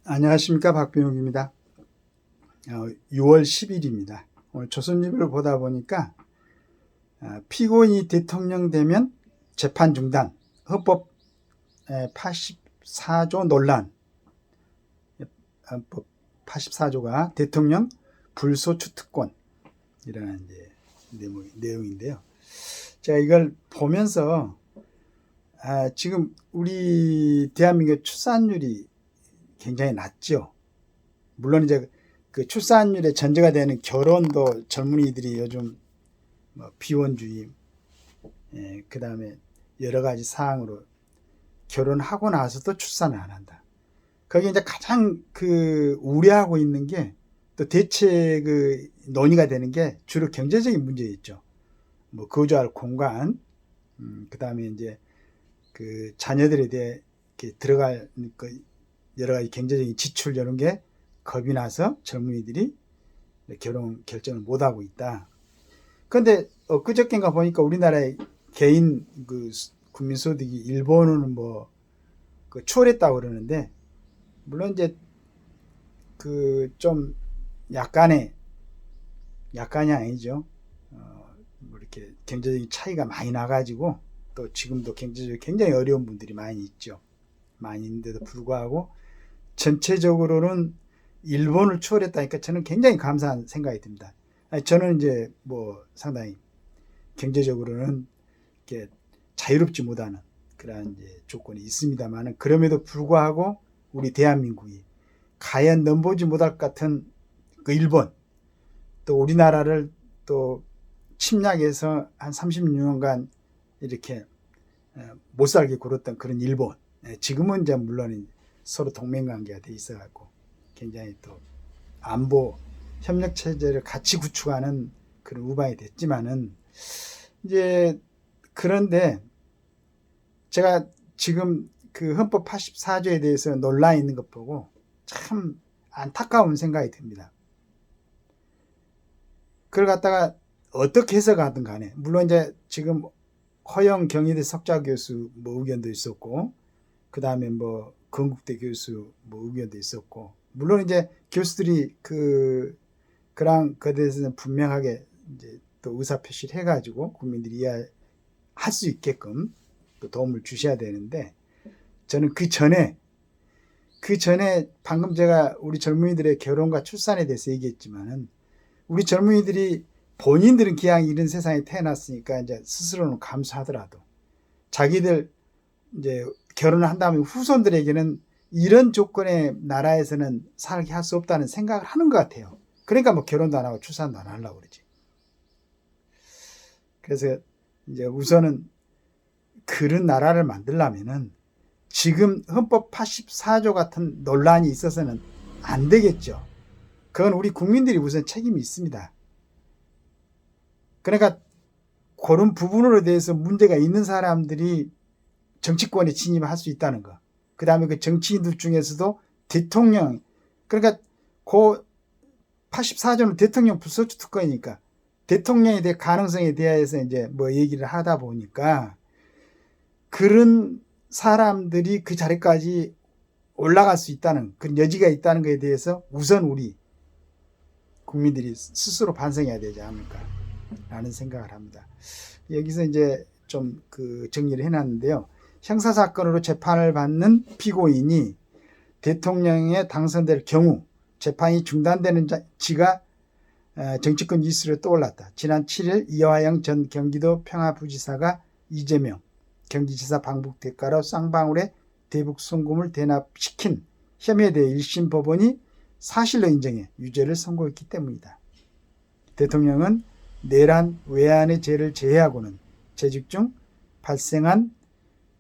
안녕하십니까, 박병욱입니다. 6월 10일입니다. 오늘 조선일보를 보다 보니까 피고인이 대통령 되면 재판 중단, 헌법 84조 논란, 헌법 84조가 대통령 불소추 특권 이라는 이제 내용인데요. 제가 이걸 보면서 지금 우리 대한민국 출산율이 굉장히 낮죠. 물론 이제 그 출산율의 전제가 되는 결혼도 젊은이들이 요즘 비혼주의, 그 다음에 여러 가지 사항으로 결혼하고 나서도 출산을 안 한다. 거기에 이제 가장 우려하고 있는 게 또 대체 논의가 되는 게 주로 경제적인 문제였죠. 거주할 공간, 그 다음에 이제 자녀들에 대해 들어갈 여러 가지 경제적인 지출 이런 게 겁이 나서 젊은이들이 결혼 결정을 못 하고 있다. 그런데 엊그저께인가 보니까 우리나라의 개인 국민 소득이 일본은 추월했다고 그러는데, 물론 이제 좀 약간이 아니죠. 이렇게 경제적인 차이가 많이 나가지고 또 지금도 경제적으로 굉장히 어려운 분들이 많이 있죠. 많이 있는데도 불구하고 전체적으로는 일본을 추월했다니까 저는 굉장히 감사한 생각이 듭니다. 저는 이제 상당히 경제적으로는 이렇게 자유롭지 못하는 그런 이제 조건이 있습니다만은, 그럼에도 불구하고 우리 대한민국이 과연 넘보지 못할 것 같은 일본, 또 우리나라를 또 침략해서 한 36년간 이렇게 못 살게 굴었던 그런 일본, 지금은 이제 물론 서로 동맹관계가 돼 있어갖고 굉장히 또 안보 협력 체제를 같이 구축하는 그런 우방이 됐지만은, 이제 그런데 제가 지금 헌법 84조에 대해서 논란이 있는 것 보고 참 안타까운 생각이 듭니다. 그걸 갖다가 어떻게 해석하든 간에, 물론 이제 지금 허영 경희대 석좌 교수 의견도 있었고, 그 다음에 건국대 교수 의견도 있었고, 물론 이제 교수들이 그런 것에 대해서는 분명하게 이제 또 의사표시를 해가지고 국민들이 이해할 수 있게끔 또 도움을 주셔야 되는데, 저는 그 전에 방금 제가 우리 젊은이들의 결혼과 출산에 대해서 얘기했지만은, 우리 젊은이들이 본인들은 기왕 이런 세상에 태어났으니까 이제 스스로는 감수하더라도 자기들 이제 결혼을 한 다음에 후손들에게는 이런 조건의 나라에서는 살게 할 수 없다는 생각을 하는 것 같아요. 그러니까 결혼도 안 하고 출산도 안 하려고 그러지. 그래서 이제 우선은 그런 나라를 만들려면은 지금 헌법 84조 같은 논란이 있어서는 안 되겠죠. 그건 우리 국민들이 우선 책임이 있습니다. 그러니까 그런 부분으로 대해서 문제가 있는 사람들이 정치권에 진입할 수 있다는 거. 그 다음에 그 정치인들 중에서도 대통령, 그러니까 84조는 대통령 불소추 특권이니까 대통령에 대해 가능성에 대해서 이제 얘기를 하다 보니까 그런 사람들이 그 자리까지 올라갈 수 있다는 그런 여지가 있다는 것에 대해서 우선 우리 국민들이 스스로 반성해야 되지 않을까 라는 생각을 합니다. 여기서 이제 좀 정리를 해놨는데요. 형사사건으로 재판을 받는 피고인이 대통령에 당선될 경우 재판이 중단되는 지가 정치권 이슈로 떠올랐다. 지난 7일 이화영 전 경기도 평화부지사가 이재명 경기지사 방북 대가로 쌍방울에 대북 송금을 대납시킨 혐의에 대해 1심 법원이 사실로 인정해 유죄를 선고했기 때문이다. 대통령은 내란, 외환의 죄를 제외하고는 재직 중 발생한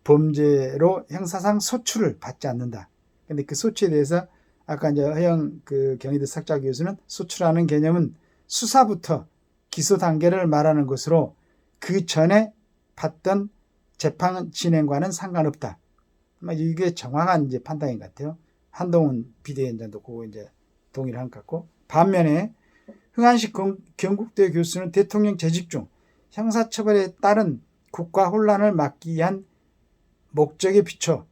범죄로 형사상 소추를 받지 않는다. 근데 그 소추에 대해서 아까 이제 허영 경희대 석좌 교수는 소추라는 개념은 수사부터 기소 단계를 말하는 것으로 그 전에 받던 재판 진행과는 상관없다. 이게 정확한 이제 판단인 것 같아요. 한동훈 비대위원장도 그거 이제 동의를 한 것 같고, 반면에 흥한식 경국대 교수는 대통령 재직 중 형사처벌에 따른 국가 혼란을 막기 위한 목적에 비춰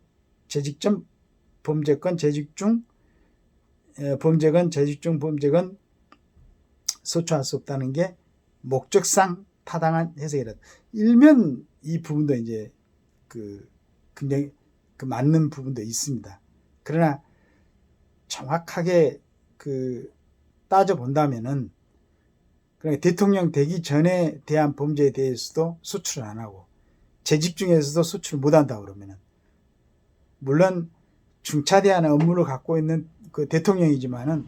재직 전 범죄권 재직 중 범죄건 재직중 범죄건 소추할 수 없다는 게 목적상 타당한 해석이다. 일면 이 부분도 이제 굉장히 맞는 부분도 있습니다. 그러나 정확하게 따져 본다면은 그러니까 대통령 되기 전에 대한 범죄에 대해서도 소출을 안 하고 재직 중에서도 소출을 못 한다 그러면은 물론 중차대한 업무를 갖고 있는 그 대통령이지만은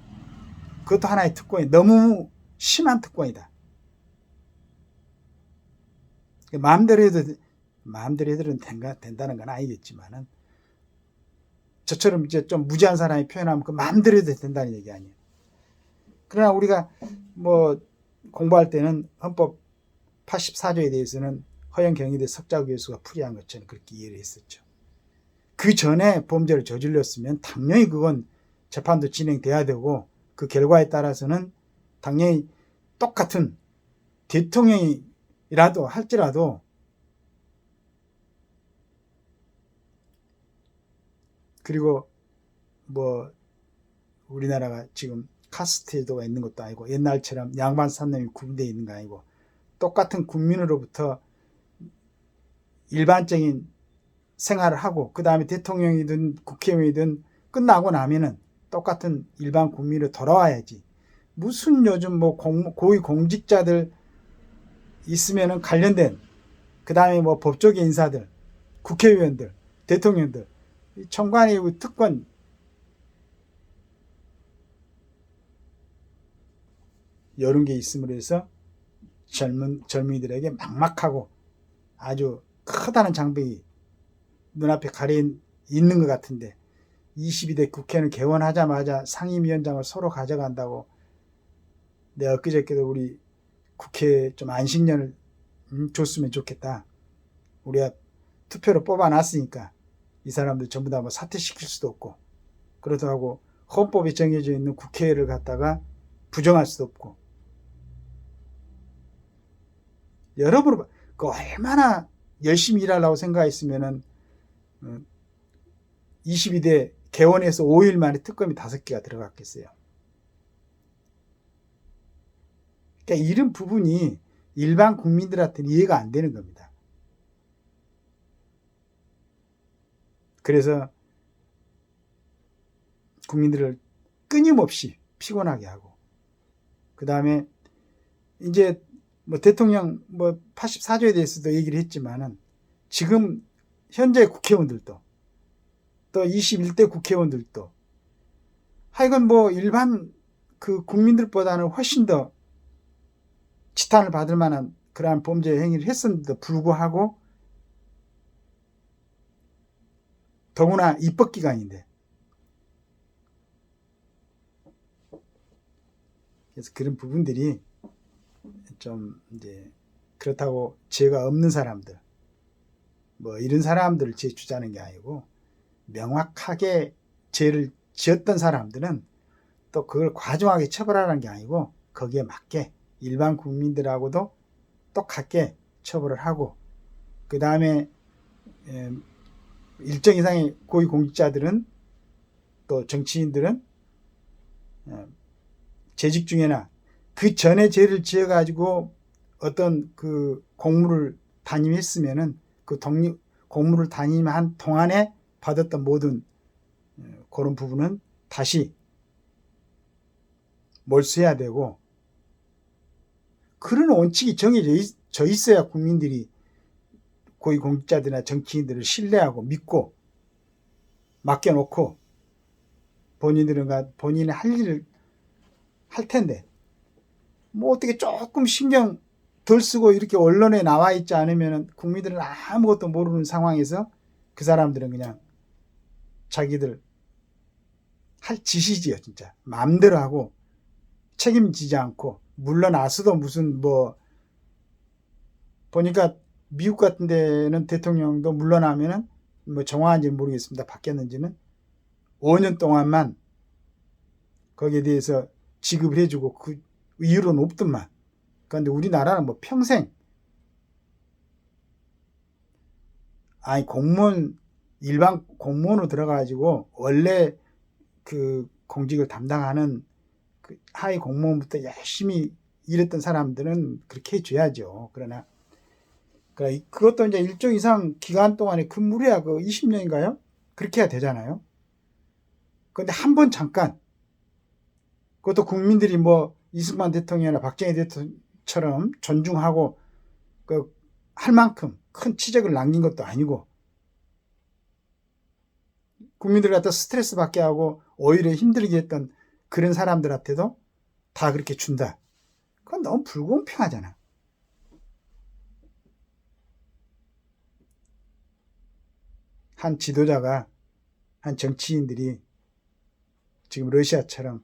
그것도 하나의 특권이 너무 심한 특권이다. 마음대로 해도 된다는 건 아니겠지만은 저처럼 이제 좀 무지한 사람이 표현하면 그 마음대로 해도 된다는 얘기 아니에요. 그러나 우리가 뭐 공부할 때는 헌법 84조에 대해서는 허영 경희대 석좌 교수가 풀이한 것처럼 그렇게 이해를 했었죠. 그 전에 범죄를 저질렀으면 당연히 그건 재판도 진행돼야 되고 그 결과에 따라서는 당연히 똑같은 대통령이라도 할지라도 그리고 뭐 우리나라가 지금 카스트제도가 있는 것도 아니고 옛날처럼 양반 산놈이 구분되어 있는 거 아니고 똑같은 국민으로부터 일반적인 생활을 하고 그 다음에 대통령이든 국회의원이든 끝나고 나면은 똑같은 일반 국민으로 돌아와야지. 무슨 요즘 뭐 고위 공직자들 있으면은 관련된 그 다음에 뭐 법조계 인사들, 국회의원들, 대통령들, 청관의 특권 이런 게 있음으로 해서 젊은이들에게 막막하고 아주 크다는 장벽이 눈앞에 가려 있는 것 같은데 22대 국회는 개원하자마자 상임위원장을 서로 가져간다고 내가 엊그저께도 우리 국회에 좀 안식년을 줬으면 좋겠다. 우리가 투표로 뽑아놨으니까 이 사람들 전부 다 뭐 사퇴시킬 수도 없고 그렇다고 헌법에 정해져 있는 국회를 갖다가 부정할 수도 없고 여러분 얼마나 열심히 일하려고 생각했으면은 22대 개원해서 5일 만에 특검이 5개가 들어갔겠어요. 그러니까 이런 부분이 일반 국민들한테는 이해가 안 되는 겁니다. 그래서 국민들을 끊임없이 피곤하게 하고 그 다음에 이제 뭐 대통령 뭐 84조에 대해서도 얘기를 했지만은 지금 현재 국회의원들도 또 21대 국회의원들도 하여간 뭐 일반 그 국민들보다는 훨씬 더 지탄을 받을 만한 그러한 범죄 행위를 했음에도 불구하고 더구나 입법기관인데 그래서 그런 부분들이 좀 이제 그렇다고 죄가 없는 사람들 뭐 이런 사람들을 죄 주자는 게 아니고 명확하게 죄를 지었던 사람들은 또 그걸 과중하게 처벌하는 게 아니고 거기에 맞게 일반 국민들하고도 똑같게 처벌을 하고 그 다음에 일정 이상의 고위공직자들은 또 정치인들은 재직 중에나 그 전에 죄를 지어가지고 어떤 그 공무를 담임했으면은 그 공무를 담임한 동안에 받았던 모든 그런 부분은 다시 몰수해야 되고 그런 원칙이 정해져 있어야 국민들이 고위공직자들이나 정치인들을 신뢰하고 믿고 맡겨놓고 본인의 할 일을 할 텐데 뭐 어떻게 조금 신경 덜 쓰고 이렇게 언론에 나와 있지 않으면 국민들은 아무것도 모르는 상황에서 그 사람들은 그냥 자기들 할 짓이지요. 진짜 마음대로 하고 책임지지 않고 물러나서도 무슨 뭐 보니까 미국 같은 데는 대통령도 물러나면은 뭐 정화한지는 모르겠습니다. 바뀌었는지는 5년 동안만 거기에 대해서 지급을 해주고 그 이유로는 없더만. 그런데 우리나라는 뭐 평생 일반 공무원으로 들어가가지고 원래 그 공직을 담당하는 그 하위 공무원부터 열심히 일했던 사람들은 그렇게 해줘야죠. 그러나 그것도 이제 일정 이상 기간 동안에 근무를 해야 그 20년인가요? 그렇게 해야 되잖아요. 그런데 한 번 잠깐, 그것도 국민들이 뭐 이승만 대통령이나 박정희 대통령처럼 존중하고 할 만큼 큰 치적을 남긴 것도 아니고, 국민들 갖다 스트레스 받게 하고 오히려 힘들게 했던 그런 사람들한테도 다 그렇게 준다. 그건 너무 불공평하잖아. 한 지도자가, 한 정치인들이 지금 러시아처럼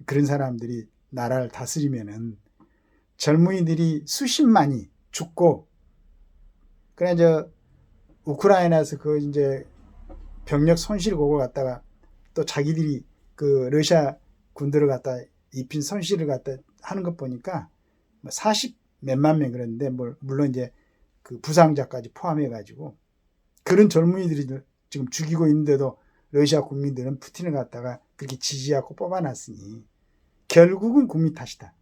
그런 사람들이 나라를 다스리면은 젊은이들이 수십만이 죽고, 그래 저 우크라이나에서 그 이제 병력 손실 보고 갔다가 또 자기들이 그 러시아 군들을 갖다 입힌 손실을 갖다 하는 것 보니까 40 몇만 명 그랬는데, 물론 이제 그 부상자까지 포함해 가지고 그런 젊은이들이 지금 죽이고 있는데도 러시아 국민들은 푸틴을 갖다가 그렇게 지지하고 뽑아놨으니 결국은 국민 탓이다.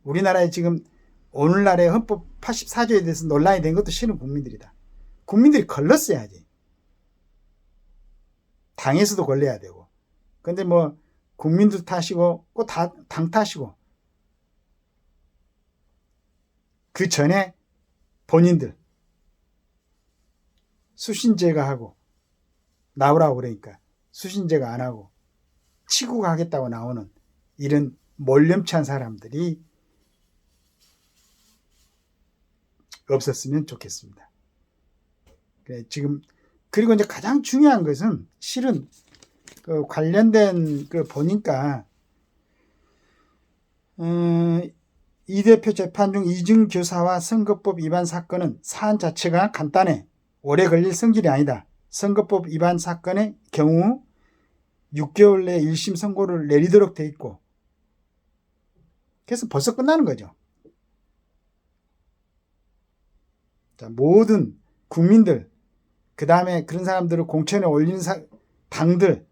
우리나라에 지금 오늘날의 헌법 84조에 대해서 논란이 된 것도 실은 국민들이다. 국민들이 걸렀어야지. 당에서도 걸려야 되고. 근데 뭐 국민들 탓이고 꼭 당 탓이고, 그 전에 본인들 수신제가 하고 나오라고 그러니까 수신제가 안 하고 치고 가겠다고 나오는 이런 몰렴치한 사람들이 없었으면 좋겠습니다. 지금 그리고 이제 가장 중요한 것은 실은 그 관련된 그 보니까 이 대표 재판 중 이중 교사와 선거법 위반 사건은 사안 자체가 간단해 오래 걸릴 성질이 아니다. 선거법 위반 사건의 경우 6개월 내에 1심 선고를 내리도록 돼 있고, 그래서 벌써 끝나는 거죠. 자, 모든 국민들, 그 다음에 그런 사람들을 공천에 올리는 당들,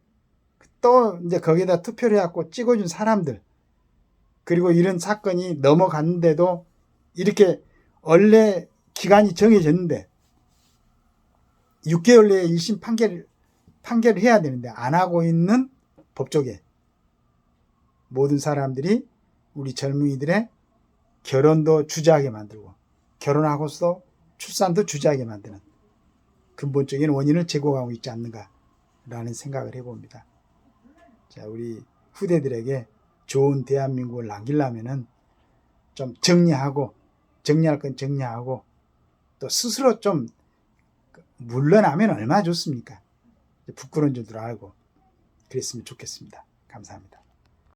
또 이제 거기에다 투표를 해갖고 찍어준 사람들, 그리고 이런 사건이 넘어갔는데도 이렇게 원래 기간이 정해졌는데 6개월 내에 1심 판결을 해야 되는데 안 하고 있는 법조계 모든 사람들이 우리 젊은이들의 결혼도 주저하게 만들고 결혼하고서 출산도 주저하게 만드는 근본적인 원인을 제공하고 있지 않는가라는 생각을 해봅니다. 자, 우리 후대들에게 좋은 대한민국을 남기려면은 좀 정리할 건 정리하고 또 스스로 좀 물러나면 얼마나 좋습니까? 부끄러운 줄도 알고 그랬으면 좋겠습니다. 감사합니다.